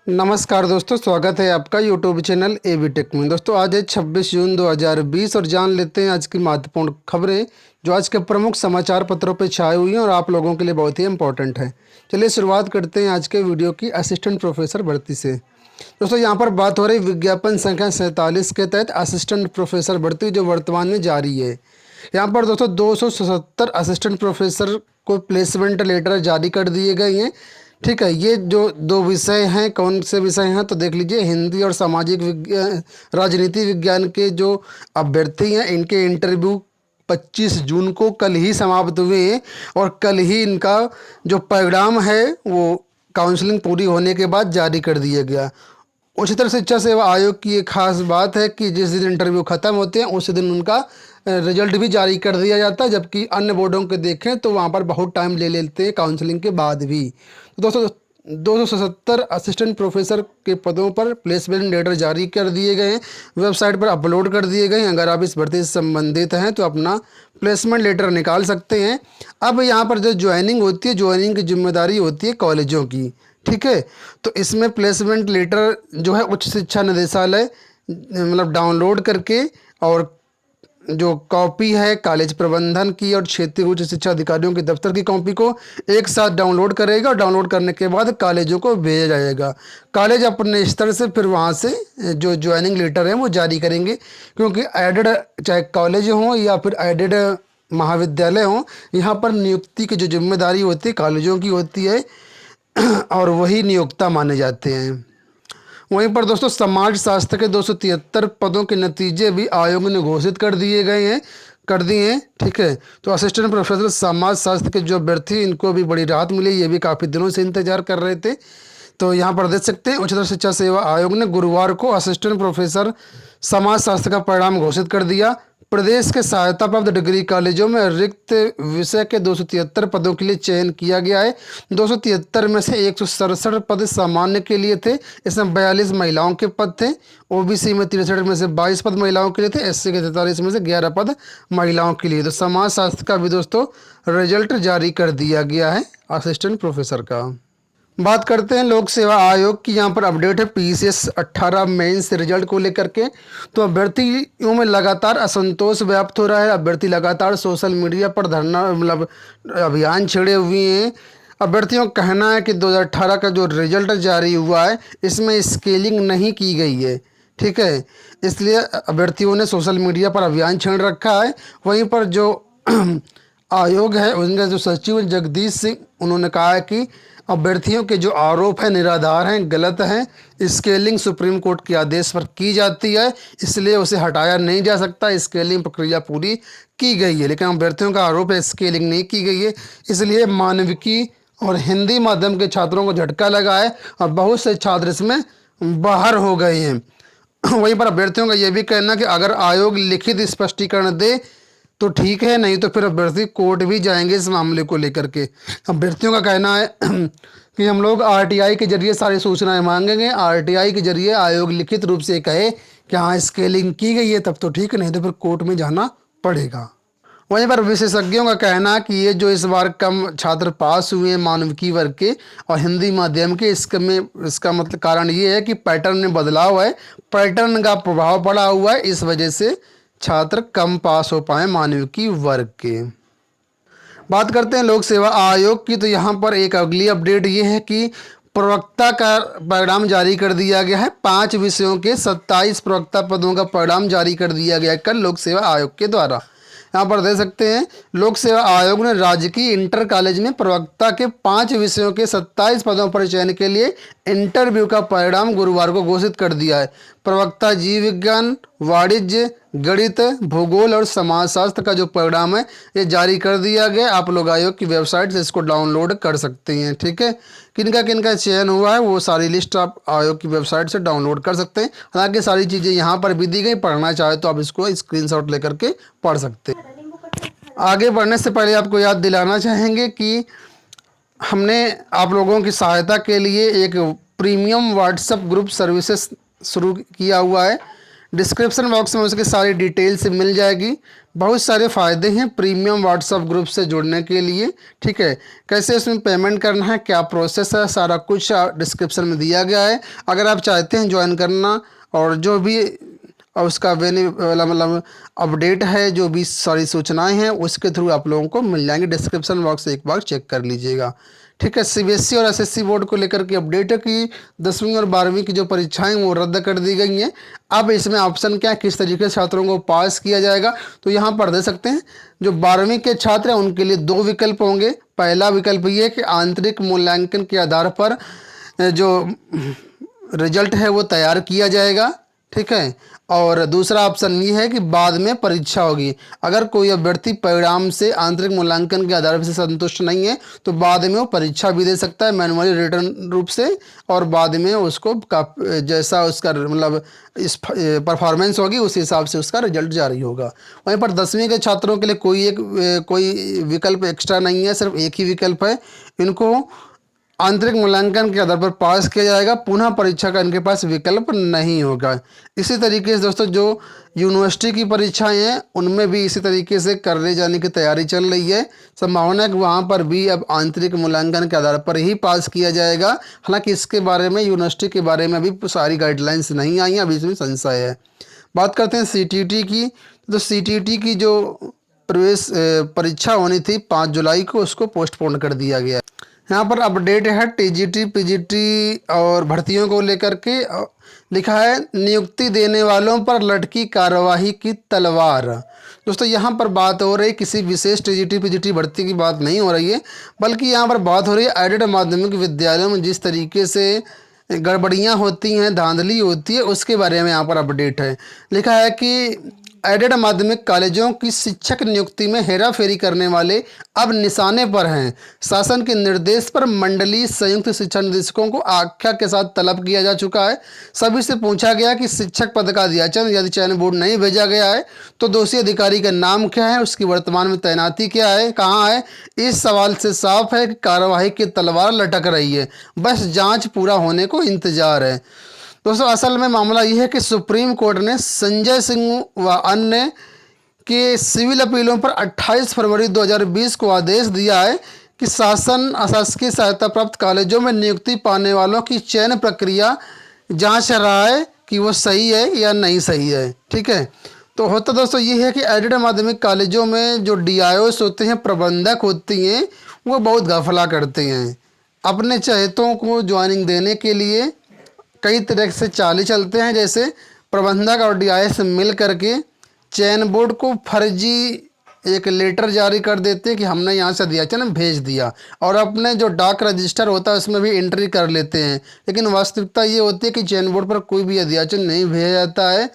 नमस्कार दोस्तों, स्वागत है आपका यूट्यूब चैनल एबी टेक में। दोस्तों आज है 26 जून 2020 और जान लेते हैं आज की महत्वपूर्ण खबरें जो आज के प्रमुख समाचार पत्रों पर छाई हुई हैं और आप लोगों के लिए बहुत ही इंपॉर्टेंट है। चलिए शुरुआत करते हैं आज के वीडियो की असिस्टेंट प्रोफेसर भर्ती से। दोस्तों यहाँ पर बात हो रही विज्ञापन संख्या 47 के तहत असिस्टेंट प्रोफेसर भर्ती जो वर्तमान में जारी है। यहाँ पर दोस्तों 277 असिस्टेंट प्रोफेसर को प्लेसमेंट लेटर जारी कर दिए गए हैं। ठीक है, ये जो दो विषय हैं, कौन से विषय हैं तो देख लीजिए। हिंदी और सामाजिक विज्ञान, राजनीति विज्ञान के जो अभ्यर्थी हैं इनके इंटरव्यू 25 जून को कल ही समाप्त हुए हैं और कल ही इनका जो परिणाम है वो काउंसलिंग पूरी होने के बाद जारी कर दिया गया। उच्चतर शिक्षा सेवा आयोग की एक खास बात है कि जिस दिन इंटरव्यू ख़त्म होते हैं उस दिन उनका रिजल्ट भी जारी कर दिया जाता है, जबकि अन्य बोर्डों के देखें तो वहाँ पर बहुत टाइम ले लेते हैं काउंसलिंग के बाद भी। तो दोस्तों 277 असिस्टेंट प्रोफेसर के पदों पर प्लेसमेंट लेटर जारी कर दिए गए हैं, वेबसाइट पर अपलोड कर दिए गए हैं। अगर आप इस भर्ती से संबंधित हैं तो अपना प्लेसमेंट लेटर निकाल सकते हैं। अब यहाँ पर जो ज्वाइनिंग होती है, ज्वाइनिंग की जिम्मेदारी होती है कॉलेजों की। ठीक है, तो इसमें प्लेसमेंट लेटर जो है उच्च शिक्षा निदेशालय मतलब डाउनलोड करके और जो कॉपी है कॉलेज प्रबंधन की और क्षेत्रीय उच्च शिक्षा अधिकारियों के दफ्तर की कॉपी को एक साथ डाउनलोड करेगा और डाउनलोड करने के बाद कॉलेजों को भेजा जाएगा। कॉलेज अपने स्तर से फिर वहाँ से जो ज्वाइनिंग लेटर है वो जारी करेंगे, क्योंकि एडेड चाहे कॉलेज हों या फिर एडेड महाविद्यालय हों, यहाँ पर नियुक्ति की जो जिम्मेदारी होती है कॉलेजों की होती है और वही नियोक्ता माने जाते हैं। वहीं पर दोस्तों समाज शास्त्र के 273 पदों के नतीजे भी आयोग ने घोषित कर दिए हैं। ठीक है, तो असिस्टेंट प्रोफेसर समाज शास्त्र के जो अभ्यर्थी इनको भी बड़ी राहत मिली, ये भी काफ़ी दिनों से इंतजार कर रहे थे। तो यहाँ पर देख सकते हैं उच्चतर शिक्षा सेवा आयोग ने गुरुवार को असिस्टेंट प्रोफेसर समाज शास्त्र का परिणाम घोषित कर दिया। प्रदेश के सहायता प्राप्त डिग्री कॉलेजों में रिक्त विषय के 273 पदों के लिए चयन किया गया है। 273 में से 167 पद सामान्य के लिए थे, इसमें 42 महिलाओं के पद थे। ओबीसी में 63 में से 22 पद महिलाओं के लिए थे। एससी के 43 में से 11 पद महिलाओं के लिए। तो समाज शास्त्र का भी दोस्तों रिजल्ट जारी कर दिया गया है असिस्टेंट प्रोफेसर का। बात करते हैं लोक सेवा आयोग की। यहाँ पर अपडेट है पीसीएस 18 मेंस रिजल्ट को लेकर के। तो अभ्यर्थियों में लगातार असंतोष व्याप्त हो रहा है। अभ्यर्थी लगातार सोशल मीडिया पर धरना मतलब अभियान छेड़े हुए हैं। अभ्यर्थियों का कहना है कि 2018 का जो रिजल्ट जारी हुआ है इसमें स्केलिंग नहीं की गई है। ठीक है, इसलिए अभ्यर्थियों ने सोशल मीडिया पर अभियान छेड़ रखा है। वहीं पर जो आयोग है उनके जो सचिव जगदीश सिंह, उन्होंने कहा है कि अभ्यर्थियों के जो आरोप हैं निराधार हैं, गलत हैं। स्केलिंग सुप्रीम कोर्ट के आदेश पर की जाती है, इसलिए उसे हटाया नहीं जा सकता। स्केलिंग प्रक्रिया पूरी की गई है, लेकिन अभ्यर्थियों का आरोप है स्केलिंग नहीं की गई है, इसलिए मानविकी और हिंदी माध्यम के छात्रों को झटका लगा है और बहुत से छात्र इसमें बाहर हो गए हैं। वहीं पर अभ्यर्थियों का यह भी कहना कि अगर आयोग लिखित स्पष्टीकरण दे तो ठीक है, नहीं तो फिर अभ्यर्थी कोर्ट भी जाएंगे इस मामले को लेकर के। अभ्यर्थियों का कहना है कि हम लोग आरटीआई के जरिए सारी सूचनाएं मांगेंगे। आरटीआई के जरिए आयोग लिखित रूप से कहे कि हाँ स्केलिंग की गई है तब तो ठीक है, नहीं तो फिर कोर्ट में जाना पड़ेगा। वहीं पर विशेषज्ञों का कहना है कि ये जो इस बार कम छात्र पास हुए हैं मानविकी वर्ग के और हिंदी माध्यम के, इसका मतलब कारण ये है कि पैटर्न में बदलाव है, पैटर्न का प्रभाव पड़ा हुआ है, इस वजह से छात्र कम पास हो पाए मानविकी वर्ग के। बात करते हैं लोक सेवा आयोग की। तो यहाँ पर एक अगली अपडेट ये है कि प्रवक्ता का परिणाम जारी कर दिया गया है। 5 विषयों के 27 प्रवक्ता पदों का परिणाम जारी कर दिया गया है कल लोक सेवा आयोग के द्वारा। यहाँ पर देख सकते हैं लोक सेवा आयोग ने राजकीय इंटर कॉलेज में प्रवक्ता के 5 विषयों के 27 पदों पर चयन के लिए इंटरव्यू का परिणाम गुरुवार को घोषित कर दिया है। प्रवक्ता जीव विज्ञान, वाणिज्य, गणित, भूगोल और समाजशास्त्र का जो परिणाम है ये जारी कर दिया गया। आप लोग आयोग की वेबसाइट से इसको डाउनलोड कर सकते हैं। ठीक है, किनका चयन हुआ है वो सारी लिस्ट आप आयोग की वेबसाइट से डाउनलोड कर सकते हैं। हालांकि सारी चीज़ें यहाँ पर भी दी गई, पढ़ना चाहे तो आप इसको स्क्रीनशॉट लेकर के पढ़ सकते हैं। आगे बढ़ने से पहले आपको याद दिलाना चाहेंगे कि हमने आप लोगों की सहायता के लिए एक प्रीमियम व्हाट्सएप ग्रुप सर्विसेज शुरू किया हुआ है। डिस्क्रिप्शन बॉक्स में उसकी सारी डिटेल्स मिल जाएगी। बहुत सारे फ़ायदे हैं प्रीमियम व्हाट्सएप ग्रुप से जुड़ने के लिए। ठीक है, कैसे इसमें पेमेंट करना है, क्या प्रोसेस है, सारा कुछ डिस्क्रिप्शन में दिया गया है। अगर आप चाहते हैं ज्वाइन करना और जो भी उसका मतलब अपडेट है, जो भी सारी सूचनाएं हैं उसके थ्रू आप लोगों को मिल जाएंगे। डिस्क्रिप्शन बॉक्स से एक बार चेक कर लीजिएगा। ठीक है, सीबीएसई और एसएससी बोर्ड को लेकर के अपडेट है कि 10वीं और 12वीं की जो परीक्षाएं वो रद्द कर दी गई हैं। अब इसमें ऑप्शन क्या है, किस तरीके से छात्रों को पास किया जाएगा, तो यहाँ पर दे सकते हैं। जो 12वीं के छात्र हैं उनके लिए दो विकल्प होंगे। पहला विकल्प ये है कि आंतरिक मूल्यांकन के आधार पर जो रिजल्ट है वो तैयार किया जाएगा। ठीक है, और दूसरा ऑप्शन ये है कि बाद में परीक्षा होगी। अगर कोई अभ्यर्थी परिणाम से आंतरिक मूल्यांकन के आधार से संतुष्ट नहीं है तो बाद में वो परीक्षा भी दे सकता है मैनुअली रिटर्न रूप से, और बाद में उसको जैसा उसका मतलब इस परफॉर्मेंस होगी उस हिसाब से उसका रिजल्ट जारी होगा। वहीं पर 10वीं के छात्रों के लिए कोई विकल्प एक्स्ट्रा नहीं है, सिर्फ एक ही विकल्प है। इनको आंतरिक मूल्यांकन के आधार पर पास किया जाएगा, पुनः परीक्षा का इनके पास विकल्प नहीं होगा। इसी तरीके से दोस्तों जो यूनिवर्सिटी की परीक्षाएं हैं उनमें भी इसी तरीके से करने जाने की तैयारी चल रही है। संभावना है कि वहाँ पर भी अब आंतरिक मूल्यांकन के आधार पर ही पास किया जाएगा। हालांकि इसके बारे में, यूनिवर्सिटी के बारे में अभी सारी गाइडलाइंस नहीं आई हैं, अभी इसमें संशय है। बात करते हैं सीटीईटी की। तो सीटीईटी की जो प्रवेश परीक्षा होनी थी 5 जुलाई को, उसको पोस्टपोन कर दिया गया। यहाँ पर अपडेट है टीजीटी पीजीटी और भर्तियों को लेकर के। लिखा है नियुक्ति देने वालों पर लटकी कार्यवाही की तलवार। दोस्तों यहाँ पर बात हो रही किसी विशेष टीजीटी पीजीटी भर्ती की बात नहीं हो रही है, बल्कि यहाँ पर बात हो रही है एडेड माध्यमिक विद्यालयों में जिस तरीके से गड़बड़ियाँ होती हैं, धांधली होती है, उसके बारे में यहाँ पर अपडेट है। लिखा है कि एडेड माध्यमिक कॉलेजों की शिक्षक नियुक्ति में हेराफेरी करने वाले अब निशाने पर हैं। शासन के निर्देश पर मंडलीय संयुक्त शिक्षा निदेशकों को आख्या के साथ तलब किया जा चुका है। सभी से पूछा गया कि शिक्षक पद का अध्याचन यदि चयन बोर्ड नहीं भेजा गया है तो दोषी अधिकारी का नाम क्या है, उसकी वर्तमान में तैनाती क्या है, कहाँ है। इस सवाल से साफ है कि कार्यवाही की तलवार लटक रही है, बस जाँच पूरा होने को इंतजार है। दोस्तों असल में मामला यह है कि सुप्रीम कोर्ट ने संजय सिंह व अन्य के सिविल अपीलों पर 28 फरवरी 2020 को आदेश दिया है कि शासन अशासकीय सहायता प्राप्त कॉलेजों में नियुक्ति पाने वालों की चयन प्रक्रिया जांच रहा है कि वो सही है या नहीं सही है। ठीक है, तो होता दोस्तों ये है कि एडेड माध्यमिक कॉलेजों में जो डीआईओस होते हैं, प्रबंधक होती हैं, वो बहुत घपला करते हैं। अपने चहेतों को ज्वाइनिंग देने के लिए कई तरह से चालें चलते हैं। जैसे प्रबंधक और डीआईएस मिल करके चयन बोर्ड को फर्जी एक लेटर जारी कर देते हैं कि हमने यहाँ से अध्याचन भेज दिया, और अपने जो डाक रजिस्टर होता है उसमें भी एंट्री कर लेते हैं। लेकिन वास्तविकता ये होती है कि चयन बोर्ड पर कोई भी अध्याचन नहीं भेजा जाता है।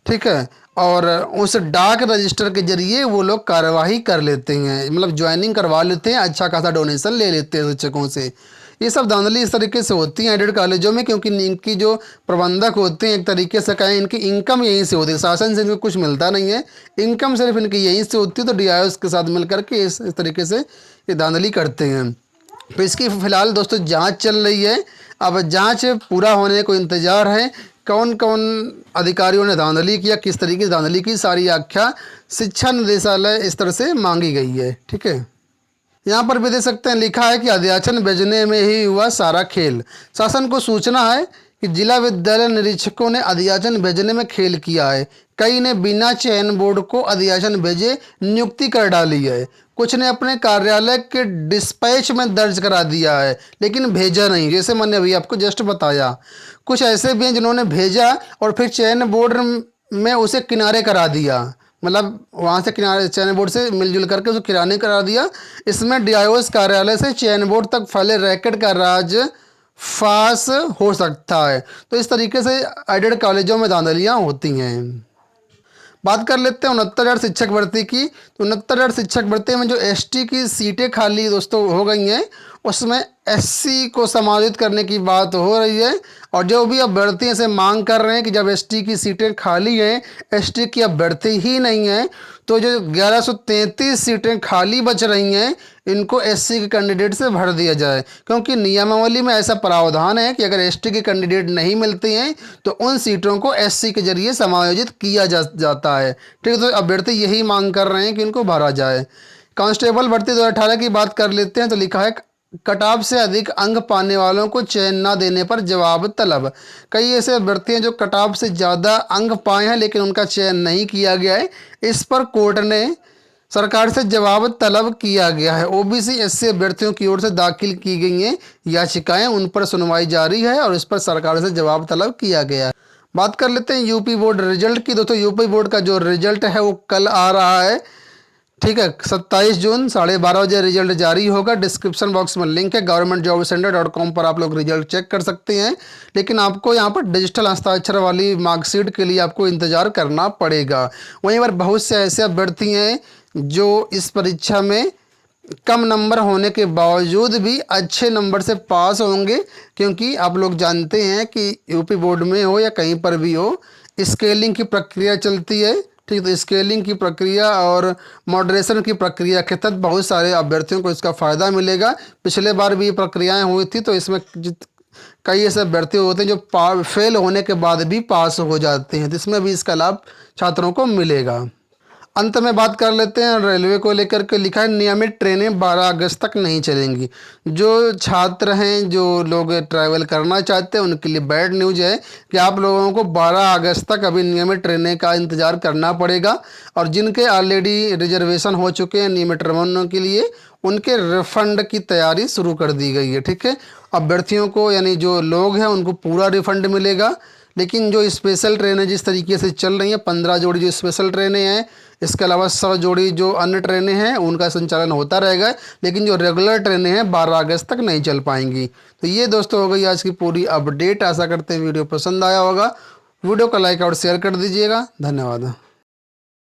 ठीक है, और उस डाक रजिस्टर के जरिए वो लोग कार्यवाही कर लेते हैं, मतलब ज्वाइनिंग करवा लेते हैं, अच्छा खासा डोनेशन ले लेते हैं शिक्षकों से। ये सब धांधली इस तरीके से होती हैं एडेड कॉलेजों में, क्योंकि इनकी जो प्रबंधक होते हैं एक तरीके से कहें इनकी इनकम यहीं से होती है, शासन से इनको कुछ मिलता नहीं है, इनकम सिर्फ इनकी यहीं से होती है। तो डीआईओस के साथ मिल करके इस तरीके से ये धांधली करते हैं। तो इसकी फ़िलहाल दोस्तों जांच चल रही है। अब जांच पूरा होने को इंतज़ार है। कौन कौन अधिकारियों ने धांधली किया, किस तरीके से धांधली की, सारी आख्या शिक्षा निदेशालय इस तरह से मांगी गई है। ठीक है, यहाँ पर भी दे सकते हैं, लिखा है कि अध्याचन भेजने में ही हुआ सारा खेल। शासन को सूचना है कि जिला विद्यालय निरीक्षकों ने अध्याचन भेजने में खेल किया है। कई ने बिना चयन बोर्ड को अध्याचन भेजे नियुक्ति कर डाली है। कुछ ने अपने कार्यालय के डिस्पैच में दर्ज करा दिया है लेकिन भेजा नहीं, जैसे मैंने अभी आपको जस्ट बताया। कुछ ऐसे भी हैं जिन्होंने भेजा और फिर चयन बोर्ड में उसे किनारे करा दिया, मतलब वहाँ से किनारे चयन बोर्ड से मिलजुल करके उसको किराने करा दिया। इसमें डीआईओएस कार्यालय से चयन बोर्ड तक फैले रैकेट का राज फास हो सकता है। तो इस तरीके से एडेड कॉलेजों में धांधलियाँ होती हैं। बात कर लेते हैं 69,000 शिक्षक भर्ती की। तो 69,000 शिक्षक भर्ती में जो एसटी की सीटें खाली दोस्तों हो गई हैं, उसमें एससी को समायोजित करने की बात हो रही है। और जो भी अभ्यर्थी ऐसे मांग कर रहे हैं कि जब एसटी की सीटें खाली हैं, एसटी की अभ्यर्थी ही नहीं है, तो जो 1133 सीटें खाली बच रही हैं इनको एससी के कैंडिडेट से भर दिया जाए, क्योंकि नियमावली में ऐसा प्रावधान है कि अगर एसटी के कैंडिडेट नहीं मिलते हैं तो उन सीटों को एससी के जरिए समायोजित किया जाता है। ठीक है, तो अभ्यर्थी यही मांग कर रहे हैं कि इनको भरा जाए। कांस्टेबल भर्ती 2018 की बात कर लेते हैं, तो लिखा है कट ऑफ से अधिक अंक पाने वालों को चयन न देने पर जवाब तलब। कई ऐसे अभ्यर्थी हैं जो कट ऑफ से ज़्यादा अंक पाए हैं लेकिन उनका चयन नहीं किया गया है। इस पर कोर्ट ने सरकार से जवाब तलब किया गया है। ओबीसी एससी अभ्यर्थियों की ओर से दाखिल की गई हैं याचिकाएं, उन पर सुनवाई जारी है और इस पर सरकार से जवाब तलब किया गया है। बात कर लेते हैं यूपी बोर्ड रिजल्ट की। दोस्तों यूपी बोर्ड का जो रिजल्ट है वो कल आ रहा है। ठीक है, 27 जून 12:30 बजे रिजल्ट जारी होगा। डिस्क्रिप्शन बॉक्स में लिंक है, governmentjobcenter.com पर आप लोग रिजल्ट चेक कर सकते हैं। लेकिन आपको यहाँ पर डिजिटल हस्ताक्षर वाली मार्कशीट के लिए आपको इंतज़ार करना पड़ेगा। वहीं पर बहुत से ऐसे अभ्यर्थी हैं जो इस परीक्षा में कम नंबर होने के बावजूद भी अच्छे नंबर से पास होंगे, क्योंकि आप लोग जानते हैं कि यूपी बोर्ड में हो या कहीं पर भी हो, स्केलिंग की प्रक्रिया चलती है। ठीक, तो स्केलिंग की प्रक्रिया और मॉडरेशन की प्रक्रिया के तहत बहुत सारे अभ्यर्थियों को इसका फ़ायदा मिलेगा। पिछले बार भी ये प्रक्रियाएं हुई थी, तो इसमें कई ऐसे अभ्यर्थी होते हैं जो फेल होने के बाद भी पास हो जाते हैं, तो इसमें भी इसका लाभ छात्रों को मिलेगा। अंत में बात कर लेते हैं रेलवे को लेकर के। लिखा है नियमित ट्रेनें 12 अगस्त तक नहीं चलेंगी। जो छात्र हैं, जो लोग ट्रैवल करना चाहते हैं, उनके लिए बैड न्यूज़ है कि आप लोगों को 12 अगस्त तक अभी नियमित ट्रेनें का इंतज़ार करना पड़ेगा। और जिनके ऑलरेडी रिजर्वेशन हो चुके हैं नियमित ट्रेनों के लिए, उनके रिफंड की तैयारी शुरू कर दी गई है। ठीक है, अभ्यर्थियों को यानी जो लोग हैं उनको पूरा रिफंड मिलेगा। लेकिन जो स्पेशल ट्रेनें जिस तरीके से चल रही हैं, 15 जोड़ी जो स्पेशल ट्रेनें हैं, इसके अलावा 100 जोड़ी जो अन्य ट्रेनें हैं उनका संचालन होता रहेगा। लेकिन जो रेगुलर ट्रेनें हैं 12 अगस्त तक नहीं चल पाएंगी। तो ये दोस्तों हो गई आज की पूरी अपडेट। आशा करते हैं वीडियो पसंद आया होगा। वीडियो को लाइक और शेयर कर दीजिएगा। धन्यवाद।